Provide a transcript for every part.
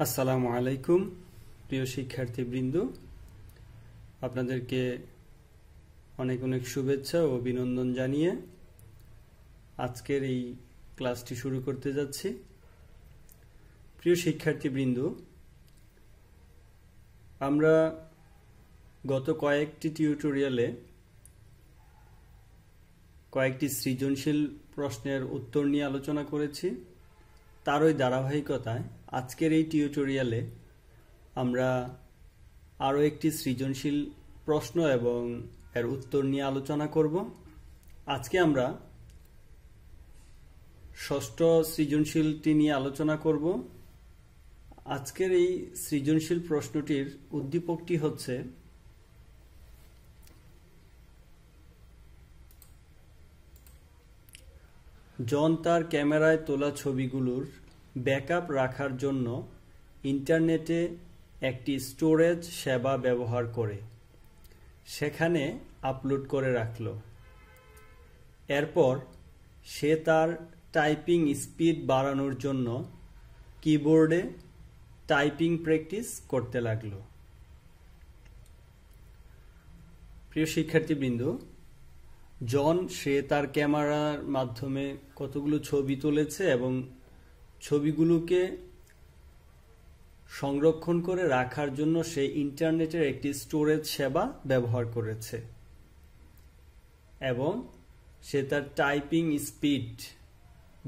আসসালামু আলাইকুম প্রিয় শিক্ষার্থীবৃন্দ, আপনাদেরকে অনেক অনেক শুভেচ্ছা ও অভিনন্দন জানিয়ে আজকের এই ক্লাসটি শুরু করতে যাচ্ছি। প্রিয় শিক্ষার্থীবৃন্দ, আমরা গত কয়েকটি টিউটোরিয়ালে কয়েকটি সৃজনশীল প্রশ্নের উত্তর নিয়ে আলোচনা করেছি। তারই ধারাবাহিকতায় আজকের এই টিউটোরিয়ালে আমরা আরও একটি সৃজনশীল প্রশ্ন এবং এর উত্তর নিয়ে আলোচনা করব। আজকে আমরা ষষ্ঠ সৃজনশীলটি নিয়ে আলোচনা করব। আজকের এই সৃজনশীল প্রশ্নটির উদ্দীপকটি হচ্ছে জন তার ক্যামেরায় তোলা ছবিগুলোর ব্যাকআপ রাখার জন্য ইন্টারনেটে একটি স্টোরেজ সেবা ব্যবহার করে সেখানে আপলোড করে রাখল। এরপর সে তার টাইপিং স্পিড বাড়ানোর জন্য কিবোর্ডে টাইপিং প্র্যাকটিস করতে লাগল। প্রিয় শিক্ষার্থীবৃন্দ, জন সে তার ক্যামেরার মাধ্যমে কতগুলো ছবি তুলেছে এবং ছবিগুলোকে সংরক্ষণ করে রাখার জন্য সে ইন্টারনেটের একটি স্টোরেজ সেবা ব্যবহার করেছে এবং সে তার টাইপিং স্পিড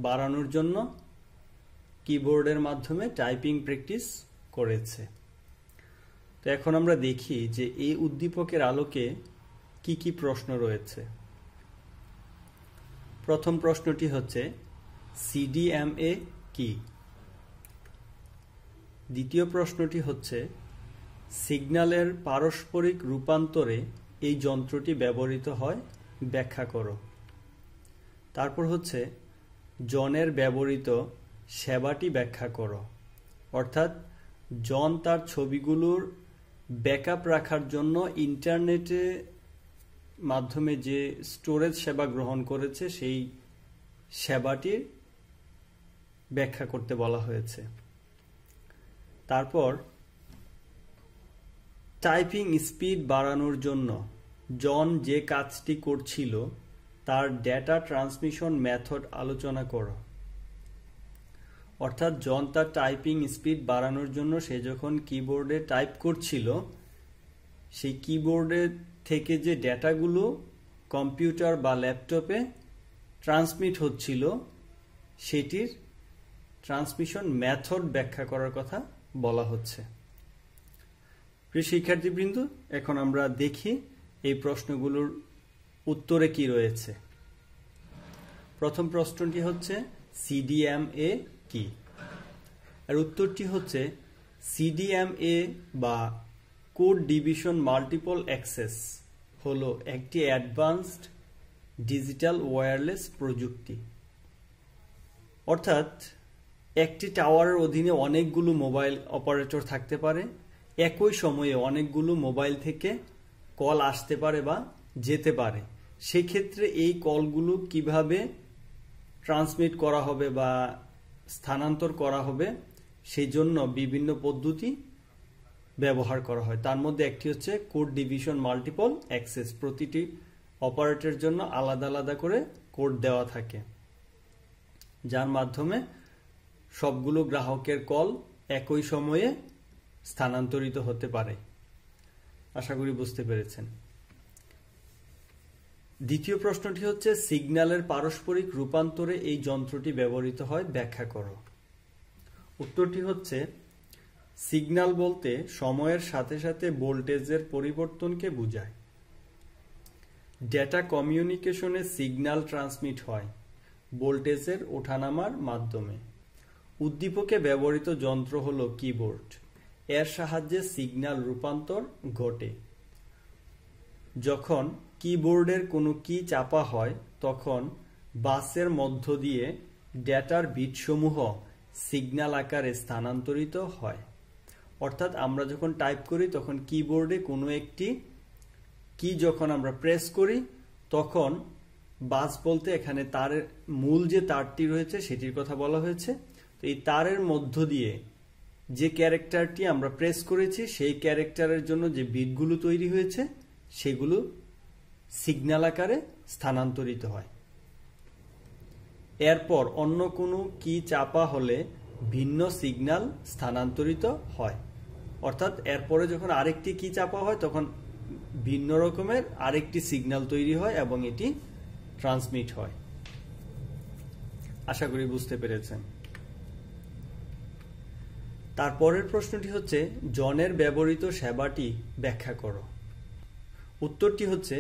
বাড়ানোর জন্য কিবোর্ডের মাধ্যমে টাইপিং প্র্যাকটিস করেছে। তো এখন আমরা দেখি যে এই উদ্দীপকের আলোকে কি কি প্রশ্ন রয়েছে। প্রথম প্রশ্নটি হচ্ছে সিডিএমএ কি? দ্বিতীয় প্রশ্নটি হচ্ছে সিগন্যালের পারস্পরিক রূপান্তরে এই যন্ত্রটি ব্যবহৃত হয়, ব্যাখ্যা করো। তারপর হচ্ছে জনের ব্যবহৃত সেবাটি ব্যাখ্যা করো, অর্থাৎ জন তার ছবিগুলোর ব্যাকআপ রাখার জন্য ইন্টারনেটে মাধ্যমে যে স্টোরেজ সেবা গ্রহণ করেছে সেই সেবাটির ব্যাখ্যা করতে বলা হয়েছে। তারপর টাইপিং স্পিড বাড়ানোর জন্য জন যে কাজটি করছিল তার ডেটা ট্রান্সমিশন মেথড আলোচনা করো, অর্থাৎ জন তার টাইপিং স্পিড বাড়ানোর জন্য সে যখন কিবোর্ডে টাইপ করছিল সেই কিবোর্ডের থেকে যে ডেটাগুলো কম্পিউটার বা ল্যাপটপে ট্রান্সমিট হচ্ছিল সেটির ট্রান্সমিশন মেথড ব্যাখ্যা করার কথা বলা হচ্ছে। প্রিয় শিক্ষার্থীবৃন্দ, এখন আমরা দেখি এই প্রশ্নগুলোর উত্তরে কি রয়েছে। প্রথম প্রশ্নটি হচ্ছে সিডিএমএ কি? আর উত্তরটি হচ্ছে সিডিএমএ বা কোড ডিভিশন মাল্টিপল অ্যাক্সেস হলো একটি অ্যাডভান্সড ডিজিটাল ওয়্যারলেস প্রযুক্তি। অর্থাৎ একটি টাওয়ারের অধীনে অনেকগুলো মোবাইল অপারেটর থাকতে পারে, একই সময়ে অনেকগুলো মোবাইল থেকে কল আসতে পারে বা যেতে পারে। সেক্ষেত্রে এই কলগুলো কিভাবে ট্রান্সমিট করা হবে বা স্থানান্তর করা হবে সেই জন্য বিভিন্ন পদ্ধতি ব্যবহার করা হয়। তার মধ্যে একটি হচ্ছে কোড ডিভিশন মাল্টিপল অ্যাক্সেস। প্রতিটি অপারেটরের জন্য আলাদা আলাদা করে কোড দেওয়া থাকে যার মাধ্যমে সবগুলো গ্রাহকের কল একই সময়ে স্থানান্তরিত হতে পারে। আশা করি বুঝতে পেরেছেন। দ্বিতীয় প্রশ্নটি হচ্ছে সিগন্যালের পারস্পরিক রূপান্তরে এই যন্ত্রটি ব্যবহৃত হয়, ব্যাখ্যা করো। উত্তরটি হচ্ছে সিগন্যাল বলতে সময়ের সাথে সাথে ভোল্টেজের পরিবর্তনকে বোঝায়। ডেটা কমিউনিকেশনে সিগন্যাল ট্রান্সমিট হয় ভোল্টেজের ওঠানামার মাধ্যমে। উদ্দীপকে ব্যবহৃত যন্ত্র হলো কিবোর্ড। এর সাহায্যে সিগন্যাল রূপান্তর ঘটে। যখন কিবোর্ডের কোনো কি চাপা হয় তখন বাসের মধ্য দিয়ে ডেটার বিটসমূহ সিগন্যাল আকারে স্থানান্তরিত হয়। অর্থাৎ আমরা যখন টাইপ করি তখন কিবোর্ডে কোনো একটি কি যখন আমরা প্রেস করি তখন বাস বলতে এখানে তারের মূল যে তারটি রয়েছে সেটির কথা বলা হয়েছে। তো এই তারের মধ্য দিয়ে যে ক্যারেক্টারটি আমরা প্রেস করেছি সেই ক্যারেক্টারের জন্য যে বিটগুলো তৈরি হয়েছে সেগুলো সিগন্যাল আকারে স্থানান্তরিত হয়। এরপর অন্য কোনো কি চাপা হলে ভিন্ন সিগন্যাল স্থানান্তরিত হয়, অর্থাৎ এরপরে যখন আরেকটি কি চাপা হয় তখন ভিন্ন রকমের আরেকটি সিগন্যাল তৈরি হয় এবং এটি ট্রান্সমিট হয়। আশা করি বুঝতে পেরেছেন। তারপরের প্রশ্নটি হচ্ছে জনের ব্যবহৃত সেবাটি ব্যাখ্যা করো। উত্তরটি হচ্ছে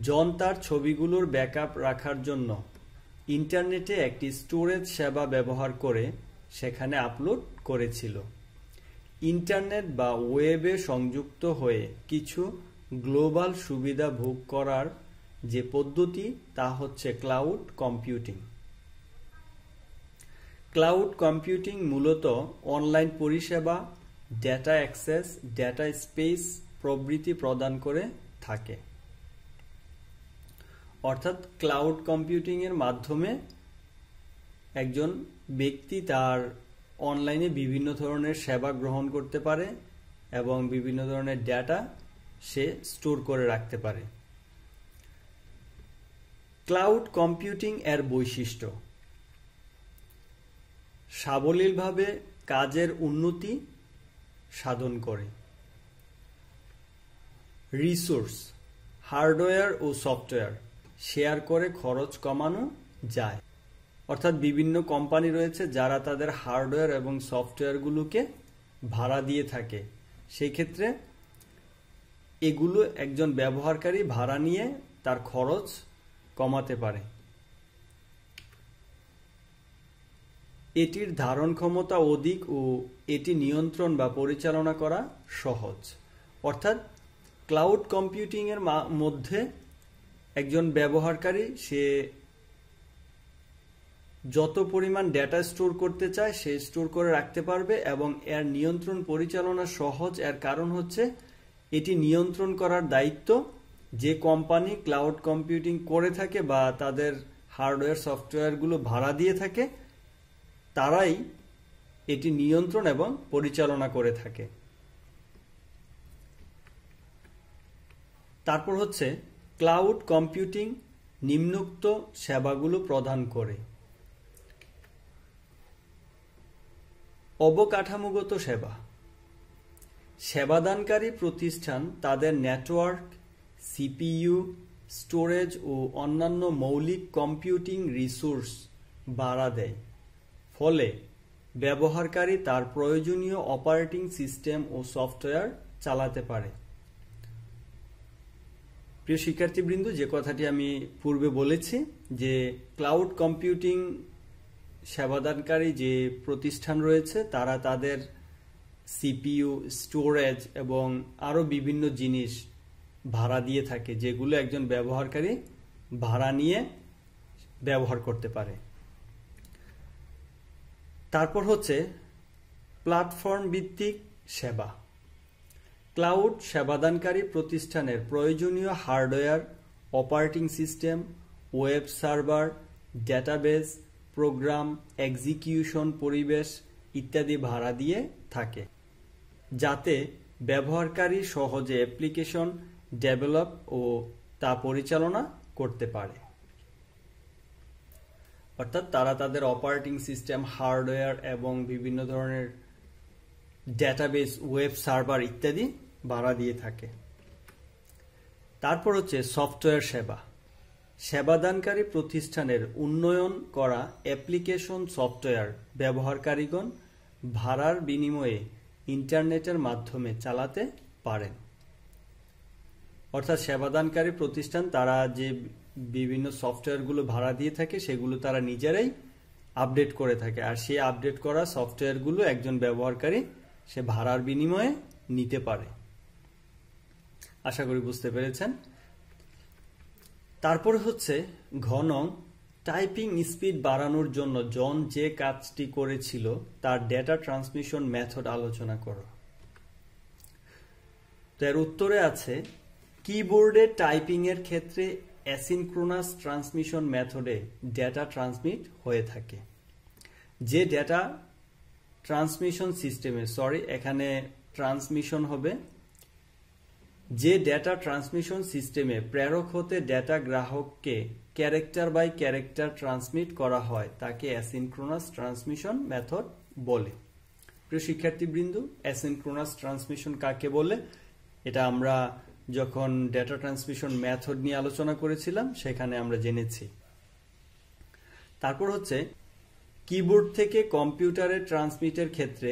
জন তার ছবিগুলোর ব্যাকআপ রাখার জন্য ইন্টারনেটে একটি স্টোরেজ সেবা ব্যবহার করে সেখানে আপলোড করেছিল। ইন্টারনেট বা ওয়েবে সংযুক্ত হয়ে কিছু গ্লোবাল সুবিধা ভোগ করার যে পদ্ধতি তা হচ্ছে ক্লাউড কম্পিউটিং। ক্লাউড কম্পিউটিং মূলত অনলাইন পরিষেবা, ডেটা অ্যাক্সেস, ডেটা স্পেস প্রভৃতি প্রদান করে থাকে। অর্থাৎ ক্লাউড কম্পিউটিং এর মাধ্যমে একজন ব্যক্তি তার অনলাইনে বিভিন্ন ধরনের সেবা গ্রহণ করতে পারে এবং বিভিন্ন ধরনের ডেটা সে স্টোর করে রাখতে পারে। ক্লাউড কম্পিউটিং এর বৈশিষ্ট্য: সাবলীলভাবে কাজের উন্নতি সাধন করে। রিসোর্স, হার্ডওয়্যার ও সফটওয়্যার শেয়ার করে খরচ কমানো যায়। অর্থাৎ বিভিন্ন কোম্পানি রয়েছে যারা তাদের হার্ডওয়্যার এবং সফটওয়্যারগুলোকে ভাড়া দিয়ে থাকে, সেই ক্ষেত্রে এগুলো একজন ব্যবহারকারী ভাড়া নিয়ে তার খরচ কমাতে পারে। এটির ধারণ ক্ষমতা অধিক ও এটি নিয়ন্ত্রণ বা পরিচালনা করা সহজ। অর্থাৎ ক্লাউড কম্পিউটিং এর মধ্যে একজন ব্যবহারকারী সে যত পরিমাণ ডেটা স্টোর করতে চায় সে স্টোর করে রাখতে পারবে এবং এর নিয়ন্ত্রণ পরিচালনা সহজ। এর কারণ হচ্ছে এটি নিয়ন্ত্রণ করার দায়িত্ব যে কোম্পানি ক্লাউড কম্পিউটিং করে থাকে বা তাদের হার্ডওয়্যার সফটওয়্যারগুলো ভাড়া দিয়ে থাকে তারাই এটি নিয়ন্ত্রণ এবং পরিচালনা করে থাকে। তারপর হচ্ছে ক্লাউড কম্পিউটিং নিম্নোক্ত সেবাগুলো প্রদান করে: অবকাঠামোগত সেবা। সেবাদানকারী প্রতিষ্ঠান তাদের নেটওয়ার্ক, সিপিইউ, স্টোরেজ ও অন্যান্য মৌলিক কম্পিউটিং রিসোর্স ভাড়া দেয়, ফলে ব্যবহারকারী তার প্রয়োজনীয় অপারেটিং সিস্টেম ও সফটওয়্যার চালাতে পারে। প্রিয় শিক্ষার্থীবৃন্দ, যে কথাটি আমি পূর্বে বলেছি যে ক্লাউড কম্পিউটিং সেবাদানকারী যে প্রতিষ্ঠান রয়েছে তারা তাদের সিপিইউ, স্টোরেজ এবং আরও বিভিন্ন জিনিস ভাড়া দিয়ে থাকে যেগুলো একজন ব্যবহারকারী ভাড়া নিয়ে ব্যবহার করতে পারে। তারপর হচ্ছে প্ল্যাটফর্ম ভিত্তিক সেবা। ক্লাউড সেবাদানকারী প্রতিষ্ঠানের প্রয়োজনীয় hardware, operating system, web server, database, program, execution পরিবেশ ইত্যাদি ভাড়া দিয়ে থাকে যাতে ব্যবহারকারী সহজে অ্যাপ্লিকেশন ডেভেলপ ও তা পরিচালনা করতে পারে। অর্থাৎ তারা তাদের অপারেটিং সিস্টেম, হার্ডওয়্যার এবং বিভিন্ন ধরনের ডেটাবেস, ওয়েব সার্ভার ইত্যাদি ভাড়া দিয়ে থাকে। তারপর হচ্ছে সফটওয়্যার সেবা। সেবাদানকারী প্রতিষ্ঠানের উন্নয়ন করা অ্যাপ্লিকেশন সফটওয়্যার ব্যবহারকারীগণ ভাড়ার বিনিময়ে ইন্টারনেটের মাধ্যমে চালাতে পারেন। অর্থাৎ সেবাদানকারী প্রতিষ্ঠান তারা যে বিভিন্ন সফটওয়্যারগুলো ভাড়া দিয়ে থাকে সেগুলো তারা নিজেরাই আপডেট করে থাকে, আর সেই আপডেট করা সফটওয়্যারগুলো একজন ব্যবহারকারী সে ভাড়ার বিনিময়ে নিতে পারে। আশা করি বুঝতে পেরেছেন। তারপর হচ্ছে ঘন টাইপিং স্পিড বাড়ানোর জন্য জন যে কাজটি করেছিল তার ডেটা ট্রান্সমিশন মেথড আলোচনা করো। তো এর উত্তরে আছে কিবোর্ডে টাইপিং এর ক্ষেত্রে অ্যাসিনক্রোনাস ট্রান্সমিশন মেথডে ডেটা ট্রান্সমিট হয়ে থাকে। যে ডেটা ট্রান্সমিশন সিস্টেমে, এখানে ট্রান্সমিশন হবে, যে ডেটা ট্রান্সমিশন সিস্টেমে প্রেরক হতে ডেটা গ্রাহককে ক্যারেক্টার বাই ক্যারেক্টার ট্রান্সমিট করা হয় তাকে অ্যাসিনক্রোনাস ট্রান্সমিশন মেথড বলে। প্রিয় শিক্ষার্থীবৃন্দ, অ্যাসিনক্রোনাস ট্রান্সমিশন কাকে বলে এটা আমরা যখন ডেটা ট্রান্সমিশন মেথড নিয়ে আলোচনা করেছিলাম সেখানে আমরা জেনেছি। তারপর হচ্ছে কিবোর্ড থেকে কম্পিউটারে ট্রান্সমিটের ক্ষেত্রে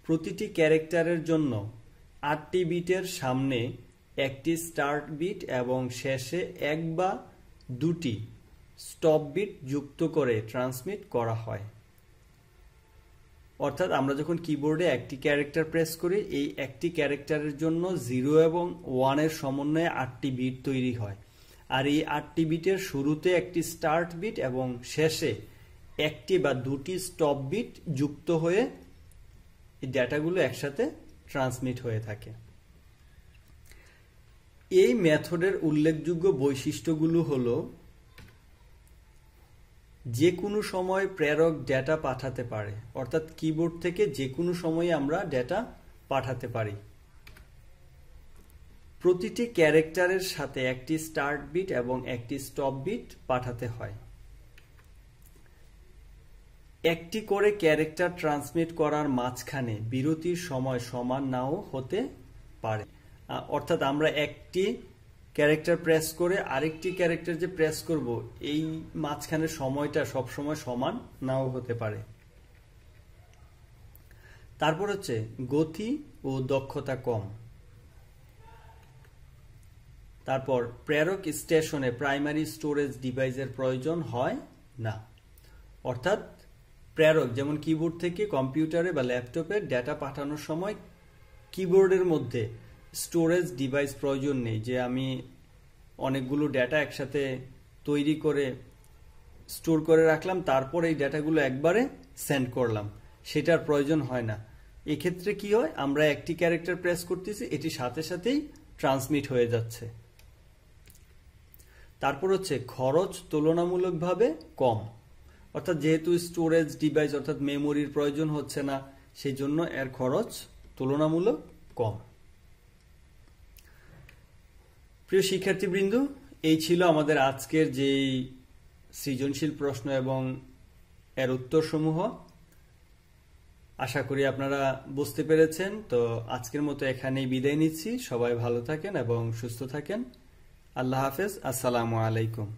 প্রতিটি ক্যারেক্টারের জন্য 8টি বিটের সামনে একটি স্টার্ট বিট এবং শেষে এক বা দুটি স্টপ বিট যুক্ত করে ট্রান্সমিট করা হয়। অর্থাৎ আমরা যখন কিবোর্ডে একটি ক্যারেক্টার প্রেস করি, এই একটি ক্যারেক্টারের জন্য 0 এবং 1 এর সমন্বয়ে 8টি বিট তৈরি হয়, আর এই 8টি বিটের শুরুতে একটি স্টার্ট বিট এবং শেষে একটি বা দুটি স্টপ বিট যুক্ত হয়ে এই ডেটাগুলো একসাথে ট্রান্সমিট হয়ে থাকে। এই মেথডের উল্লেখযোগ্য বৈশিষ্ট্যগুলো হলো যে কোনো সময় প্রেরক ডেটা পাঠাতে পারে, অর্থাৎ কিবোর্ড থেকে যে কোনো সময়ে আমরা ডেটা পাঠাতে পারি। প্রতিটি ক্যারেক্টারের সাথে একটি স্টার্ট বিট এবং একটি স্টপ বিট পাঠাতে হয়। একটি করে ক্যারেক্টার ট্রান্সমিট করার মাঝখানে বিরতির সময় সমান নাও হতে পারে, অর্থাৎ আমরা একটি ক্যারেক্টার প্রেস করে আরেকটি ক্যারেক্টার যে প্রেস করব এই মাঝখানের সময়টা সবসময় সমান নাও হতে পারে। তারপর হচ্ছে গতি ও দক্ষতা কম। তারপর প্রেরক স্টেশনে প্রাইমারি স্টোরেজ ডিভাইসের প্রয়োজন হয় না, অর্থাৎ প্রেরক যেমন কিবোর্ড থেকে কম্পিউটারে বা ল্যাপটপে ডেটা পাঠানোর সময় কিবোর্ডের মধ্যে স্টোরেজ ডিভাইস প্রয়োজন নেই, যে আমি অনেকগুলো ডেটা একসাথে তৈরি করে স্টোর করে রাখলাম তারপর এই ডেটাগুলো একবারে সেন্ড করলাম, সেটার প্রয়োজন হয় না। এক্ষেত্রে কি হয়, আমরা একটি ক্যারেক্টার প্রেস করতেছি, এটি সাথে সাথেই ট্রান্সমিট হয়ে যাচ্ছে। তারপর হচ্ছে খরচ তুলনামূলকভাবে কম, অর্থাৎ যেহেতু স্টোরেজ ডিভাইস অর্থাৎ মেমোরির প্রয়োজন হচ্ছে না, সেই জন্য এর খরচ তুলনামূলক কম। প্রিয় শিক্ষার্থীবৃন্দ, এই ছিল আমাদের আজকের যে সৃজনশীল প্রশ্ন এবং এর উত্তরসমূহ। আশা করি আপনারা বুঝতে পেরেছেন। তো আজকের মতো এখানেই বিদায় নিচ্ছি। সবাই ভালো থাকেন এবং সুস্থ থাকেন। আল্লাহ হাফেজ। আসসালামু আলাইকুম।